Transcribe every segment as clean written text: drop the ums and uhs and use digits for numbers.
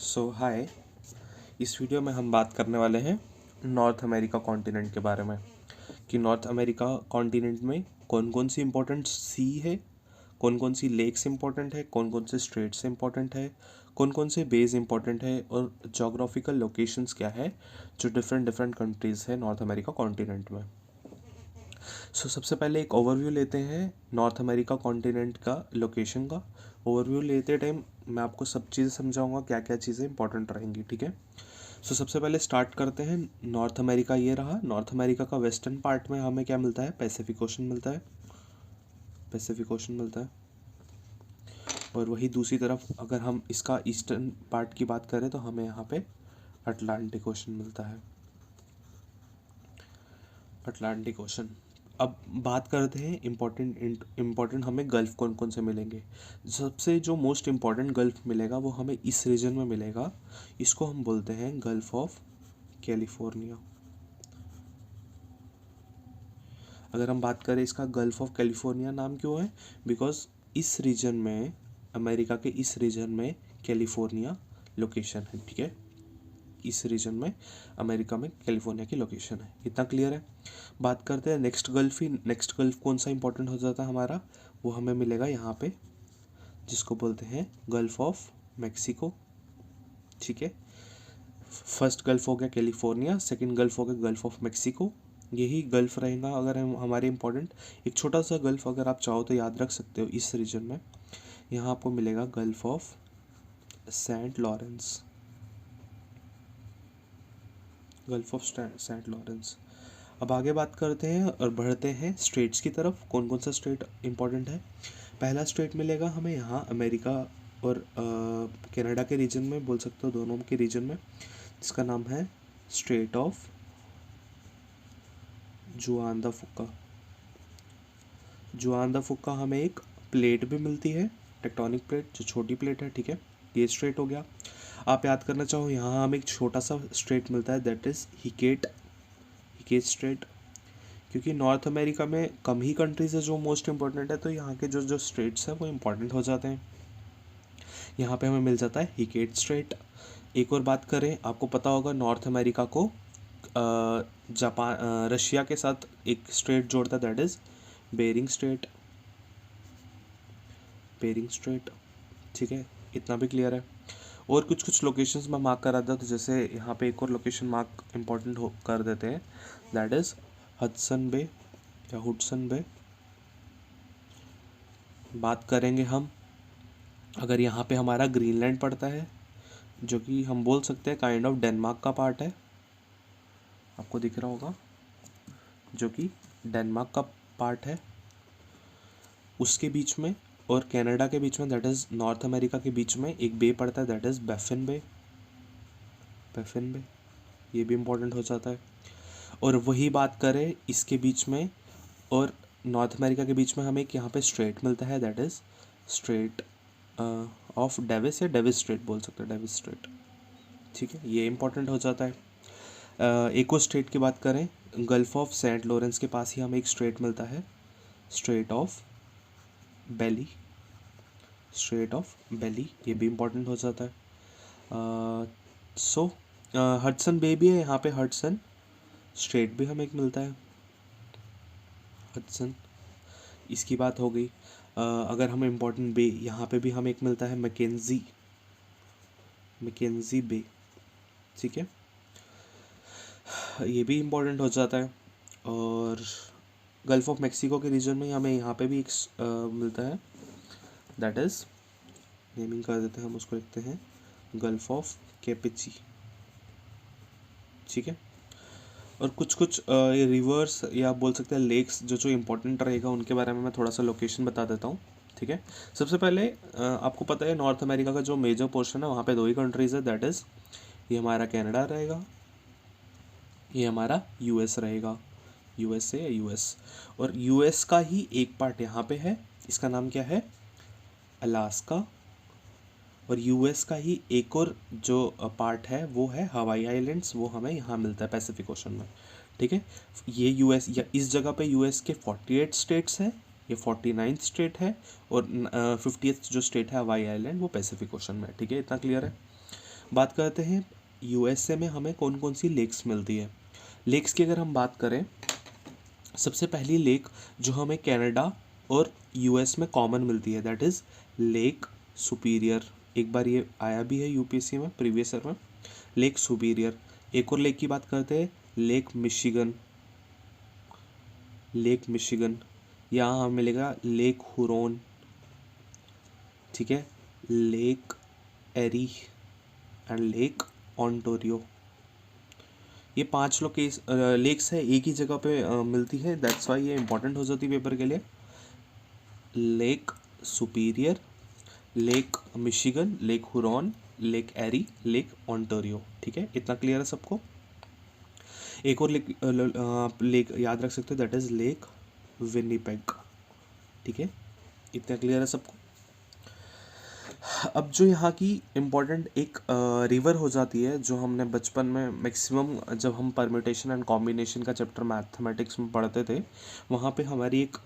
हाय। इस वीडियो में हम बात करने वाले हैं नॉर्थ अमेरिका कॉन्टिनेंट के बारे में कि नॉर्थ अमेरिका कॉन्टिनेंट में कौन कौन सी इम्पोर्टेंट सी है, कौन कौन सी लेक्स इम्पोर्टेंट है, कौन कौन से स्ट्रेट्स इम्पोर्टेंट है, कौन से बेस इम्पोर्टेंट है और जोग्राफिकल लोकेशंस क्या है जो डिफरेंट डिफरेंट कंट्रीज़ है नॉर्थ अमेरिका कॉन्टिनेंट में। सबसे पहले एक ओवरव्यू लेते हैं नॉर्थ अमेरिका कॉन्टिनेंट का लोकेशन का। ओवरव्यू लेते टाइम मैं आपको सब चीज़ें समझाऊंगा, क्या क्या चीज़ें इंपॉर्टेंट रहेंगी, ठीक है। सबसे पहले स्टार्ट करते हैं। नॉर्थ अमेरिका ये रहा। नॉर्थ अमेरिका का वेस्टर्न पार्ट में हमें क्या मिलता है? पैसिफिक ओशन मिलता है। पैसिफिक ओशन मिलता है। और वही दूसरी तरफ अगर हम इसका ईस्टर्न पार्ट की बात करें तो हमें यहाँ पे अटलांटिक ओशन मिलता है। Atlantic ocean. अब बात करते हैं इम्पोर्टेंट हमें गल्फ़ कौन कौन से मिलेंगे। सबसे जो मोस्ट इम्पॉर्टेंट गल्फ़ मिलेगा वो हमें इस रीजन में मिलेगा। इसको हम बोलते हैं गल्फ़ ऑफ कैलिफोर्निया। अगर हम बात करें इसका गल्फ़ ऑफ कैलिफोर्निया नाम क्यों है? बिकॉज इस रीजन में, अमेरिका के इस रीजन में कैलिफोर्निया लोकेशन है, ठीक है। इस रीजन में अमेरिका में कैलिफोर्निया की लोकेशन है। इतना क्लियर है। बात करते हैं नेक्स्ट गल्फ ही। नेक्स्ट गल्फ कौन सा इंपॉर्टेंट हो जाता है हमारा? वो हमें मिलेगा यहाँ पे, जिसको बोलते हैं गल्फ ऑफ मैक्सिको, ठीक है। फर्स्ट गल्फ हो गया कैलिफोर्निया, सेकंड गल्फ हो गया गल्फ ऑफ मैक्सिको। यही गल्फ रहेगा अगर हम हमारे इंपॉर्टेंट। एक छोटा सा गल्फ अगर आप चाहो तो याद रख सकते हो इस रीजन में। यहाँ आपको मिलेगा Gulf of Saint Lawrence. Gulf of Saint Lawrence. अब आगे बात करते हैं और बढ़ते हैं स्टेट्स की तरफ। कौन कौन सा स्टेट इंपॉर्टेंट है? पहला स्टेट मिलेगा हमें यहाँ अमेरिका और कनाडा के रीजन में, बोल सकते हो दोनों के रीजन में, जिसका नाम है स्टेट ऑफ जुआन द फुक्का। जुआन द फुक्का हमें एक प्लेट भी मिलती है, टेक्टोनिक प्लेट, जो छोटी प्लेट है, ठीक है। ये स्ट्रेट हो गया। आप याद करना चाहो यहाँ हमें एक छोटा सा स्ट्रेट मिलता है, दैट इज़ हिकेट स्ट्रेट। क्योंकि नॉर्थ अमेरिका में कम ही कंट्रीज है जो मोस्ट इम्पोर्टेंट है, तो यहाँ के जो जो स्टेट्स हैं वो इम्पोर्टेंट हो जाते हैं। यहाँ पे हमें मिल जाता है हिकेट स्ट्रेट। एक और बात करें, आपको पता होगा नॉर्थ अमेरिका को जापान, रशिया के साथ एक स्ट्रेट जोड़ता है, that is Bering Strait. Bering Strait, ठीक है। इतना भी क्लियर है। और कुछ कुछ लोकेशंस में मार्क करा था, तो जैसे यहाँ पे एक और लोकेशन मार्क इम्पोर्टेंट हो कर देते हैं, दैट इज़ हडसन बे या हुडसन बे। बात करेंगे हम, अगर यहाँ पे हमारा ग्रीनलैंड पड़ता है, जो कि हम बोल सकते हैं काइंड ऑफ डेनमार्क का पार्ट है, आपको दिख रहा होगा, जो कि डेनमार्क का पार्ट है, उसके बीच में और कनाडा के बीच में, दैट इज़ नॉर्थ अमेरिका के बीच में एक बे पड़ता है, that is Baffin bay. Baffin bay, ये भी इम्पोर्टेंट हो जाता है। और वही बात करें इसके बीच में और नॉर्थ अमेरिका के बीच में, हमें एक यहाँ पे स्ट्रेट मिलता है, that is straight of Davis या डेविस स्ट्रेट बोल सकते हैं, डेविस स्ट्रेट, ठीक है। ये इंपॉर्टेंट हो जाता है। एक और स्ट्रेट की बात करें, गल्फ ऑफ सेंट लॉरेंस के पास ही हमें एक स्ट्रेट मिलता है, straight of belly. Straight of belly, ये भी इंपॉर्टेंट हो जाता है। हडसन बे भी है यहाँ पे, हडसन स्ट्रेट भी हमें एक मिलता है, हडसन। इसकी बात हो गई। अगर हमें इम्पोर्टेंट बे, यहाँ पे भी हमें एक मिलता है मैकेंजी बे, ठीक है। ये भी इम्पोर्टेंट हो जाता है। और गल्फ ऑफ मैक्सिको के रीजन में हमें यहाँ पे भी एक मिलता है, दैट इज़, नेमिंग कर देते हैं हम उसको, लिखते हैं गल्फ ऑफ कैपेची, ठीक है। और कुछ कुछ ये रिवर्स या बोल सकते हैं लेक्स जो जो इम्पोर्टेंट रहेगा उनके बारे में मैं थोड़ा सा लोकेशन बता देता हूँ, ठीक है। सबसे पहले आपको पता है नॉर्थ अमेरिका का जो मेजर पोर्शन है वहाँ पे दो ही कंट्रीज़ है, दैट इज़ ये हमारा कनाडा रहेगा, ये हमारा यूएस रहेगा, यूएसए या यूएस। और यूएस का ही एक पार्ट यहाँ पे है, इसका नाम क्या है? अलास्का। और यूएस का ही एक और जो पार्ट है वो है हवाई आइलैंड्स, वो हमें यहाँ मिलता है पैसिफिक ओशन में, ठीक है। ये यूएस या इस जगह पे यूएस के 48 स्टेट्स हैं, ये 49th स्टेट है, और 50th जो स्टेट है हवाई आइलैंड वो पैसिफिक ओशन में, ठीक है। इतना क्लियर है। बात करते हैं यूएसए में हमें कौन कौन सी लेक्स मिलती है। लेक्स की अगर हम बात करें, सबसे पहली लेक जो हमें कनाडा और यूएस में कॉमन मिलती है दैट इज़ लेक सुपीरियर। एक बार ये आया भी है यूपीएससी में प्रीवियस ईयर में, लेक सुपीरियर। एक और लेक की बात करते हैं, लेक मिशिगन। लेक मिशिगन, यहाँ हमें मिलेगा लेक हुरोन, ठीक है, Lake Erie and Lake Ontario. ये 5 लेक्स है, एक ही जगह पे मिलती है, दैट्स वाई ये इंपॉर्टेंट हो जाती है पेपर के लिए। Lake Superior, lake Michigan, lake Huron, lake Erie, lake Ontario, ठीक है, इतना क्लियर है सबको। एक और लेक याद रख सकते हो दैट इज लेक विनिपेग, ठीक है, इतना क्लियर है सबको। अब जो यहाँ की इम्पोर्टेंट एक रिवर हो जाती है, जो हमने बचपन में मैक्सिमम जब हम परम्यूटेशन एंड कॉम्बिनेशन का चैप्टर मैथमेटिक्स में पढ़ते थे, वहाँ पे हमारी एक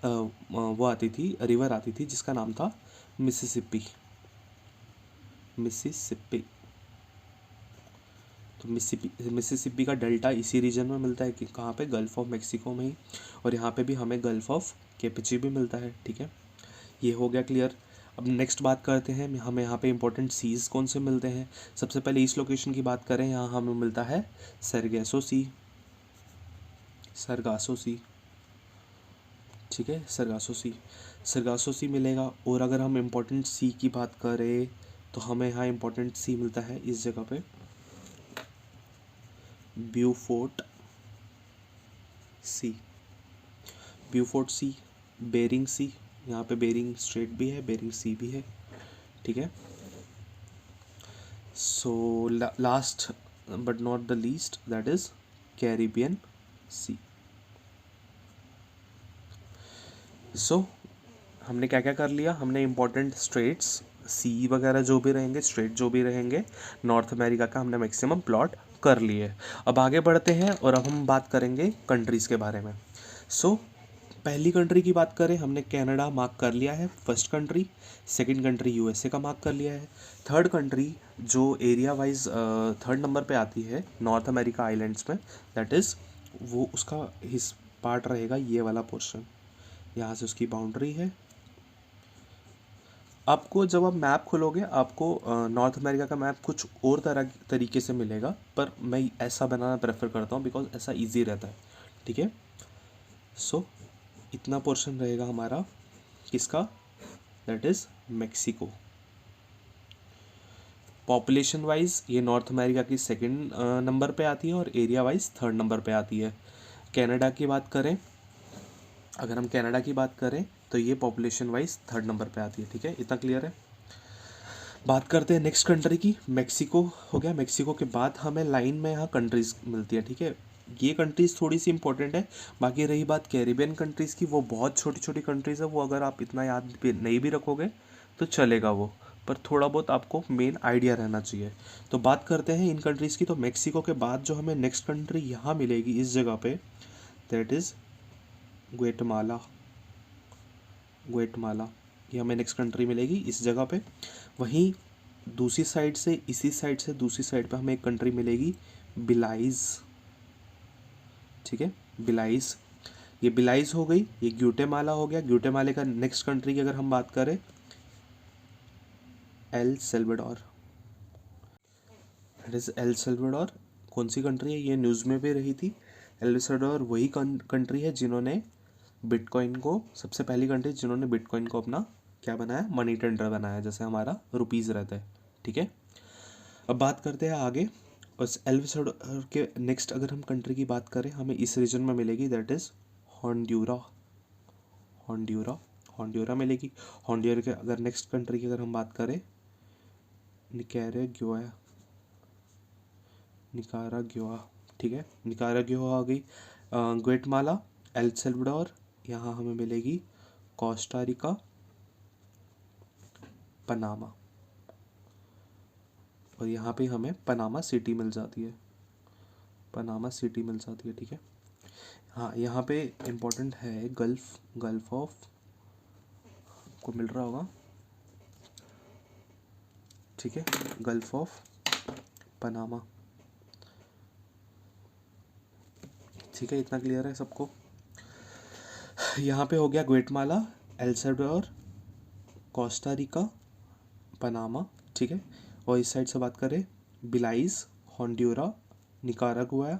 वो आती थी, रिवर आती थी जिसका नाम था मिसिसिपी। मिसिसिपी, तो मिसिसिपी का डेल्टा इसी रीजन में मिलता है कि कहाँ पे, गल्फ ऑफ मैक्सिको में ही, और यहाँ पे भी हमें गल्फ ऑफ कैपेची भी मिलता है, ठीक है, ये हो गया क्लियर। अब नेक्स्ट बात करते हैं हमें यहाँ पे इंपॉर्टेंट सीज कौन से मिलते हैं। सबसे पहले इस लोकेशन की बात करें, यहाँ हमें मिलता है सरगैसो सी, सरगासो सी, ठीक है, सरगासो सी मिलेगा। और अगर हम इम्पोर्टेंट सी की बात करें तो हमें यहाँ इम्पोर्टेंट सी मिलता है इस जगह पे, ब्यूफोर्ट सी, ब्यूफोर्ट सी, बेरिंग सी, यहाँ पे बेरिंग स्ट्रेट भी है, बेरिंग सी भी है, ठीक है। So last but not the least that is Caribbean sea. सो हमने क्या क्या कर लिया, हमने इम्पोर्टेंट स्ट्रेट्स, सी वगैरह जो भी रहेंगे, स्ट्रेट जो भी रहेंगे नॉर्थ अमेरिका का, हमने मैक्सिमम प्लॉट कर लिए। अब आगे बढ़ते हैं और अब हम बात करेंगे कंट्रीज़ के बारे में। सो पहली कंट्री की बात करें, हमने कनाडा मार्क कर लिया है first country. Second country USA का मार्क कर लिया है। थर्ड कंट्री जो एरिया वाइज थर्ड नंबर पे आती है नॉर्थ अमेरिका आइलैंड्स में, दैट इज़ वो उसका हिस पार्ट रहेगा ये वाला पोर्शन, यहाँ से उसकी बाउंड्री है। आपको जब आप मैप खोलोगे आपको नॉर्थ अमेरिका का मैप कुछ और तरीके से मिलेगा, पर मैं ऐसा बनाना प्रेफर करता हूँ बिकॉज ऐसा इजी रहता है, ठीक है। सो इतना पोर्शन रहेगा हमारा किसका, that is Mexico. Population wise ये नॉर्थ अमेरिका की सेकंड नंबर पे आती है और एरिया वाइज थर्ड नंबर पे आती है। कनाडा की बात करें, अगर हम कनाडा की बात करें तो ये पॉपुलेशन वाइज थर्ड नंबर पे आती है, ठीक है, इतना क्लियर है। बात करते हैं नेक्स्ट कंट्री की, मैक्सिको हो गया। मैक्सिको के बाद हमें लाइन में यहाँ कंट्रीज़ मिलती है, ठीक है, ये कंट्रीज़ थोड़ी सी इंपॉर्टेंट है। बाकी रही बात कैरिबियन कंट्रीज़ की, वो बहुत छोटी छोटी कंट्रीज़ है, वो अगर आप इतना याद नहीं भी रखोगे तो चलेगा वो, पर थोड़ा बहुत आपको मेन आइडिया रहना चाहिए। तो बात करते हैं इन कंट्रीज़ की, तो मैक्सिको के बाद जो हमें नेक्स्ट कंट्री यहाँ मिलेगी इस जगह पे, दैट इज़ ग्वेटमाला। ग्वेटमाला ये हमें नेक्स्ट कंट्री मिलेगी इस जगह पे। वहीं दूसरी साइड से, इसी साइड से दूसरी साइड पे हमें एक कंट्री मिलेगी बिलाइज, ठीक है, बिलाइज। ये बिलाइज हो गई, ये ग्यूटेमाला हो गया। ग्यूटेमाले का नेक्स्ट कंट्री की अगर हम बात करें, El Salvador, it is El Salvador. कौन सी कंट्री है, ये न्यूज़ में भी रही थी। एल सेल्वाडोर वही कंट्री है जिन्होंने बिटकॉइन को, सबसे पहली कंट्री जिन्होंने बिटकॉइन को अपना क्या बनाया, मनी टेंडर बनाया, जैसे हमारा रुपीज़ रहता है, ठीक है। अब बात करते हैं आगे, उस एल सेल्वाडोर के नेक्स्ट अगर हम कंट्री की बात करें, हमें इस रीजन में मिलेगी, दैट इज़ होंडुरा। होंडुरा, होंडुरा मिलेगी। होंडुरा के अगर नेक्स्ट कंट्री की अगर हम बात करें, निकाराग्युआ, निकाराग्युआ, ठीक है, निकाराग्युआ आ गई। ग्वेटमाला, एल सेल्वाडोर, यहाँ हमें मिलेगी कोस्टा रिका, पनामा, और यहाँ पे हमें पनामा सिटी मिल जाती है, पनामा सिटी मिल जाती है, ठीक है। हाँ, यहाँ पे इम्पोर्टेंट है गल्फ, गल्फ ऑफ को मिल रहा होगा, ठीक है, गल्फ ऑफ पनामा। ठीक है, इतना क्लियर है सबको। यहाँ पे हो गया Guatemala, El Salvador, Costa Rica, Panama. ठीक है, और इस साइड से बात करें बिलाइज, होंडुरा, निकारागुआ।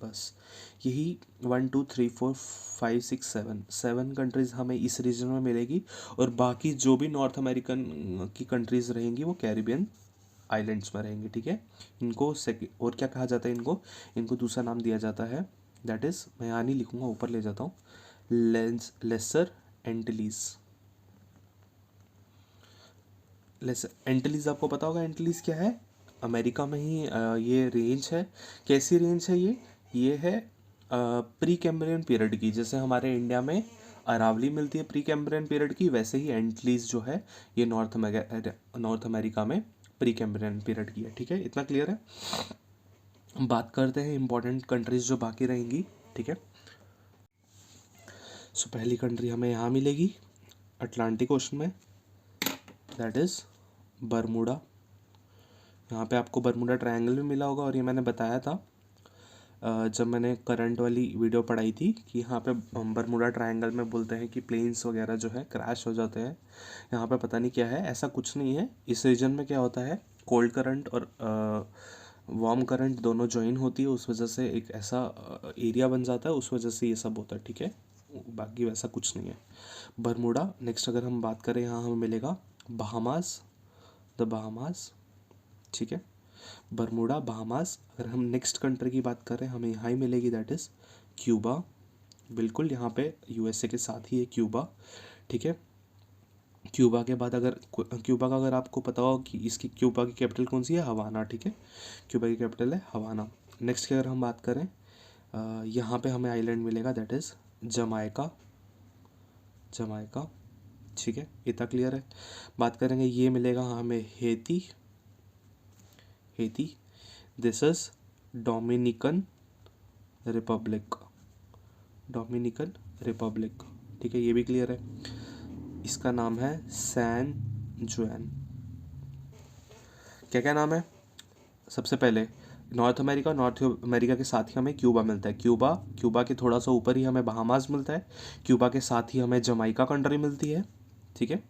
बस यही 1 2 3 4 5 6 7 कंट्रीज़ हमें इस रीजन में मिलेगी। और बाकी जो भी नॉर्थ अमेरिकन की कंट्रीज़ रहेंगी वो कैरिबियन आइलैंड्स में रहेंगी। ठीक है, इनको और क्या कहा जाता है, इनको दूसरा नाम दिया जाता है, दैट इज़, मैं यहाँ नहीं लिखूँगा, ऊपर ले जाता हूँ, लेसर एंटिलीज। लेसर एंटिलीज आपको पता होगा एंटिलीज क्या है, अमेरिका में ही ये रेंज है। कैसी रेंज है ये है प्री कैम्ब्रियन पीरियड की। जैसे हमारे इंडिया में अरावली मिलती है प्री कैम्ब्रियन पीरियड की, वैसे ही एंटिलीज जो है ये नॉर्थ अमेरिका में प्री कैम्ब्रियन पीरियड की है। ठीक है, इतना क्लियर है। बात करते हैं इंपॉर्टेंट कंट्रीज जो बाकी रहेंगी। ठीक है, सो पहली कंट्री हमें यहाँ मिलेगी अटलांटिक ओशन में, दैट इज़ बरमूडा। यहाँ पे आपको बरमूडा ट्रायंगल भी मिला होगा, और ये मैंने बताया था जब मैंने करंट वाली वीडियो पढ़ाई थी कि यहाँ पे बरमूडा ट्रायंगल में बोलते हैं कि प्लेन्स वगैरह जो है क्रैश हो जाते हैं। यहाँ पे पता नहीं क्या है, ऐसा कुछ नहीं है। इस रीजन में क्या होता है, कोल्ड करंट और वार्म करंट दोनों ज्वाइन होती है, उस वजह से एक ऐसा एरिया बन जाता है, उस वजह से ये सब होता है। ठीक है, बाकी वैसा कुछ नहीं है। बरमूडा। नेक्स्ट अगर हम बात करें, यहाँ हमें मिलेगा बहामास, द बहामास। ठीक है, बरमूडा, बहामास। अगर हम नेक्स्ट कंट्री की बात करें, हमें यहाँ ही मिलेगी, दैट इज़ क्यूबा। बिल्कुल, यहाँ पे यूएसए के साथ ही है क्यूबा। ठीक है, क्यूबा के बाद क्यूबा का अगर आपको पता हो कि इसकी क्यूबा की कैपिटल कौन सी है, हवाना। ठीक है, क्यूबा की कैपिटल है हवाना। नेक्स्ट की अगर हम बात करें, यहाँ पे हमें आइलैंड मिलेगा, दैट इज़ जमाइका। ठीक है, इतना क्लियर है। बात करेंगे, ये मिलेगा हमें Haiti. This is Dominican Republic. ठीक है, ये भी क्लियर है। इसका नाम है सैन जुआन। क्या क्या नाम है, सबसे पहले नॉर्थ अमेरिका के साथ ही हमें क्यूबा मिलता है। क्यूबा के थोड़ा सा ऊपर ही हमें बहामास मिलता है। क्यूबा के साथ ही हमें जमाइका कंट्री मिलती है। ठीक है,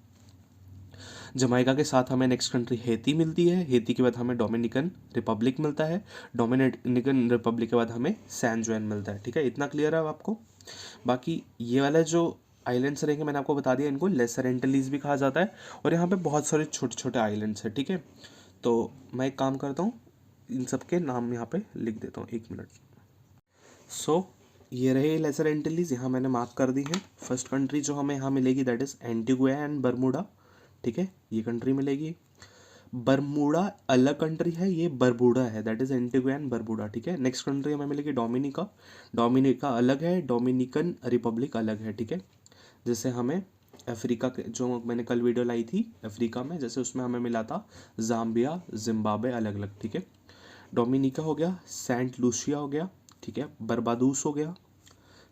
जमाइका के साथ हमें नेक्स्ट कंट्री हेती मिलती है। हेती के बाद हमें डोमिनिकन रिपब्लिक मिलता है। डोमिनिकन रिपब्लिक के बाद हमें सैन जुआन मिलता है। ठीक है, इतना क्लियर है आपको। बाकी ये वाला जो आइलैंड्स रहेंगे, मैंने आपको बता दिया, इनको लेसर एंटिलीज भी कहा जाता है। और यहाँ पे बहुत सारे छोटे छोटे आइलैंड्स हैं। ठीक है, तो मैं एक काम करता हूँ, इन सब के नाम यहाँ पे लिख देता हूँ, 1 मिनट। सो ये रहे लेसर एंटिलीज, यहाँ मैंने मार्क कर दी है। फर्स्ट कंट्री जो हमें यहाँ मिलेगी, that is Antigua and Bermuda. ठीक है, ये कंट्री मिलेगी। बरमूडा अलग कंट्री है, ये बरबूडा है, दैट इज एंटीगुआ एंड बरबूडा। ठीक है, नेक्स्ट कंट्री हमें मिलेगी डोमिनिका अलग है, डोमिनिकन रिपब्लिक अलग है। ठीक है, जैसे हमें अफ्रीका के, जो मैंने कल वीडियो लाई थी अफ्रीका में, जैसे उसमें हमें मिला था जाम्बिया, जिम्बाब्वे अलग अलग। ठीक है, डोमिनिका हो गया, सेंट लूसिया हो गया। ठीक है, बर्बादूस हो गया,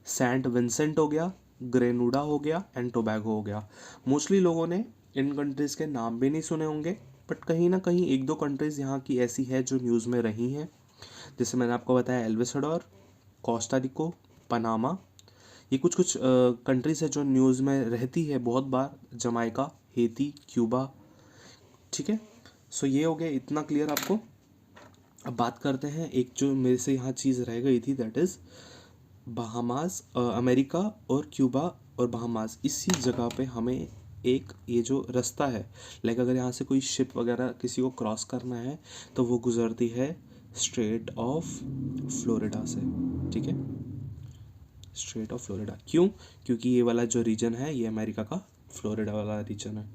सेंट विंसेंट हो गया, ग्रेनुडा हो गया एंड टोबैगो हो गया। मोस्टली लोगों ने इन कंट्रीज़ के नाम भी नहीं सुने होंगे, बट कहीं ना कहीं 1 2 कंट्रीज़ यहाँ की ऐसी है जो न्यूज़ में रही हैं। जैसे मैंने आपको बताया एल सल्वाडोर, कोस्टा रिको, पनामा, ये कुछ कंट्रीज़ है जो न्यूज़ में रहती है बहुत बार। Jamaica, Haiti, Cuba. ठीक है, सो ये हो गया, इतना क्लियर आपको। अब बात करते हैं, एक जो मेरे से यहाँ चीज़ रह गई थी, दैट इज़ बहामास। अमेरिका और क्यूबा और बहामास, इसी जगह पे हमें एक ये जो रास्ता है, लाइक अगर यहाँ से कोई शिप वगैरह किसी को क्रॉस करना है तो वो गुजरती है स्ट्रेट ऑफ फ्लोरिडा से। ठीक है, स्ट्रेट ऑफ फ्लोरिडा। क्यों? क्योंकि ये वाला जो रीजन है ये अमेरिका का फ्लोरिडा वाला रीजन है।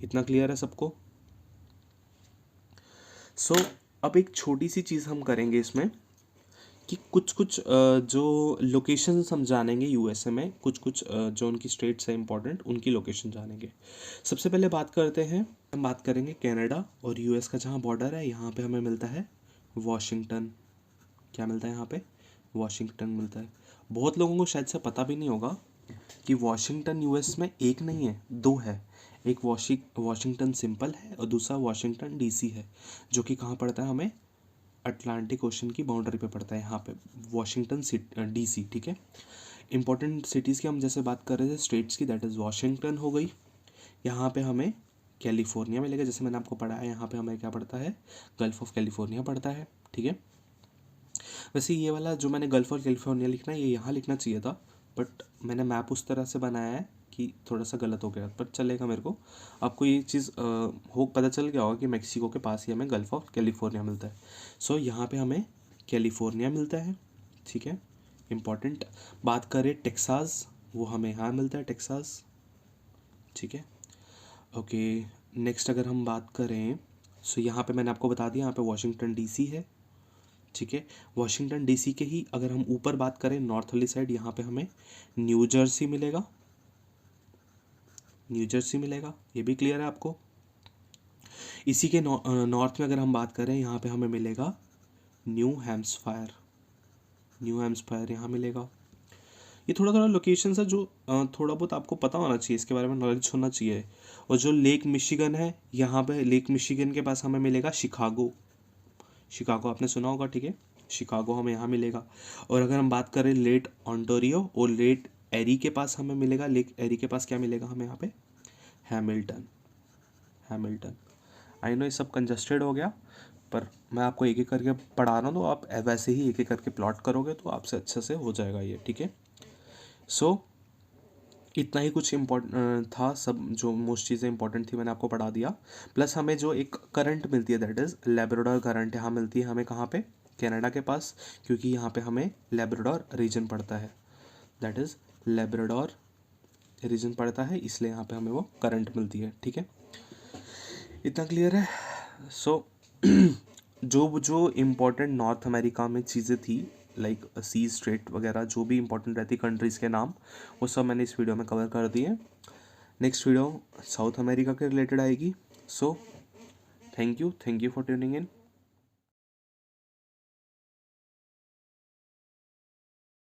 इतना क्लियर है सबको। सो अब एक छोटी सी चीज़ हम करेंगे इसमें कि कुछ जो लोकेशंस हम जानेंगे यूएसए में, कुछ जो उनकी स्टेट्स हैं इंपॉर्टेंट, उनकी लोकेशन जानेंगे। सबसे पहले बात करते हैं, हम बात करेंगे कनाडा और यूएस का जहाँ बॉर्डर है, यहाँ पे हमें मिलता है वॉशिंगटन। क्या मिलता है यहाँ पे? वॉशिंगटन मिलता है। बहुत लोगों को शायद से पता भी नहीं होगा कि वॉशिंगटन यूएस में एक नहीं है, 2 है। एक वॉशिंगटन सिंपल है और दूसरा वॉशिंगटन डीसी है, जो कि कहाँ पड़ता है हमें? अटलांटिक ओशन की बाउंड्री पे पड़ता है, यहाँ पे वाशिंगटन डीसी, ठीक है। इंपॉर्टेंट सिटीज़ की हम जैसे बात कर रहे थे स्टेट्स की, दैट इज़ वाशिंगटन हो गई। यहाँ पे हमें कैलिफोर्निया मिलेगा, जैसे मैंने आपको पढ़ाया यहाँ पे हमें क्या पड़ता है, गल्फ ऑफ कैलिफोर्निया पड़ता है, ठीक है। वैसे ये वाला जो मैंने गल्फ ऑफ कैलिफोर्निया लिखना है ये यहाँ लिखना चाहिए था, बट मैंने मैप उस तरह से बनाया है कि थोड़ा सा गलत हो गया, पर चलेगा मेरे को। आपको ये चीज़ हो पता चल गया होगा कि मेक्सिको के पास ही हमें गल्फ ऑफ कैलिफोर्निया मिलता है। सो यहाँ पे हमें कैलिफोर्निया मिलता है, ठीक है। इम्पॉर्टेंट बात करें टेक्सास, वो हमें यहाँ मिलता है टेक्सास, ठीक है। ओके, नेक्स्ट अगर हम बात करें, सो यहाँ पे मैंने आपको बता दिया यहाँ पे वाशिंगटन डीसी है, ठीक है। वाशिंगटन डीसी के ही अगर हम ऊपर बात करें नॉर्थ वाली साइड, यहाँ पे हमें न्यू जर्सी मिलेगा, न्यू जर्सी मिलेगा, ये भी क्लियर है आपको। इसी के नॉर्थ में अगर हम बात करें यहाँ पे हमें मिलेगा न्यू हैम्सफायर, न्यू हैम्सफायर यहाँ मिलेगा। ये थोड़ा थोड़ा लोकेशंस है जो थोड़ा बहुत आपको पता होना चाहिए, इसके बारे में नॉलेज होना चाहिए। और जो लेक मिशिगन है, यहाँ पे लेक मिशिगन के पास हमें मिलेगा शिकागो, शिकागो आपने सुना होगा, ठीक है। शिकागो हमें यहाँ मिलेगा। और अगर हम बात करें लेट ऑन्टोरियो और लेट एरी के पास हमें मिलेगा, लेक एरी के पास क्या मिलेगा हमें यहाँ पे, हैमिल्टन, हैमिल्टन। आई नो ये सब कंजस्टेड हो गया, पर मैं आपको एक एक करके पढ़ा रहा हूँ, तो आप वैसे ही एक एक करके प्लॉट करोगे तो आपसे अच्छे से हो जाएगा ये, ठीक है। सो इतना ही कुछ इम्पोर्टेंट था, सब जो मोस्ट चीज़ें इंपॉर्टेंट थी मैंने आपको पढ़ा दिया। प्लस हमें जो एक करंट मिलती है दैट इज़ लेब्राडोर करंट, यहाँ मिलती है हमें कहाँ पे, कनाडा के पास, क्योंकि यहाँ पे हमें लेब्राडोर रीजन पड़ता है, दैट इज़ लेब्राडोर रीजन पड़ता है, इसलिए यहाँ पे हमें वो करंट मिलती है, ठीक है। इतना क्लियर है। सो जो जो इम्पोर्टेंट नॉर्थ अमेरिका में चीज़ें थी, लाइक सी स्ट्रेट वगैरह, जो भी इंपॉर्टेंट रहती कंट्रीज़ के नाम, वो सब मैंने इस वीडियो में कवर कर दिए। नेक्स्ट वीडियो साउथ अमेरिका के रिलेटेड आएगी। So thank you for tuning in.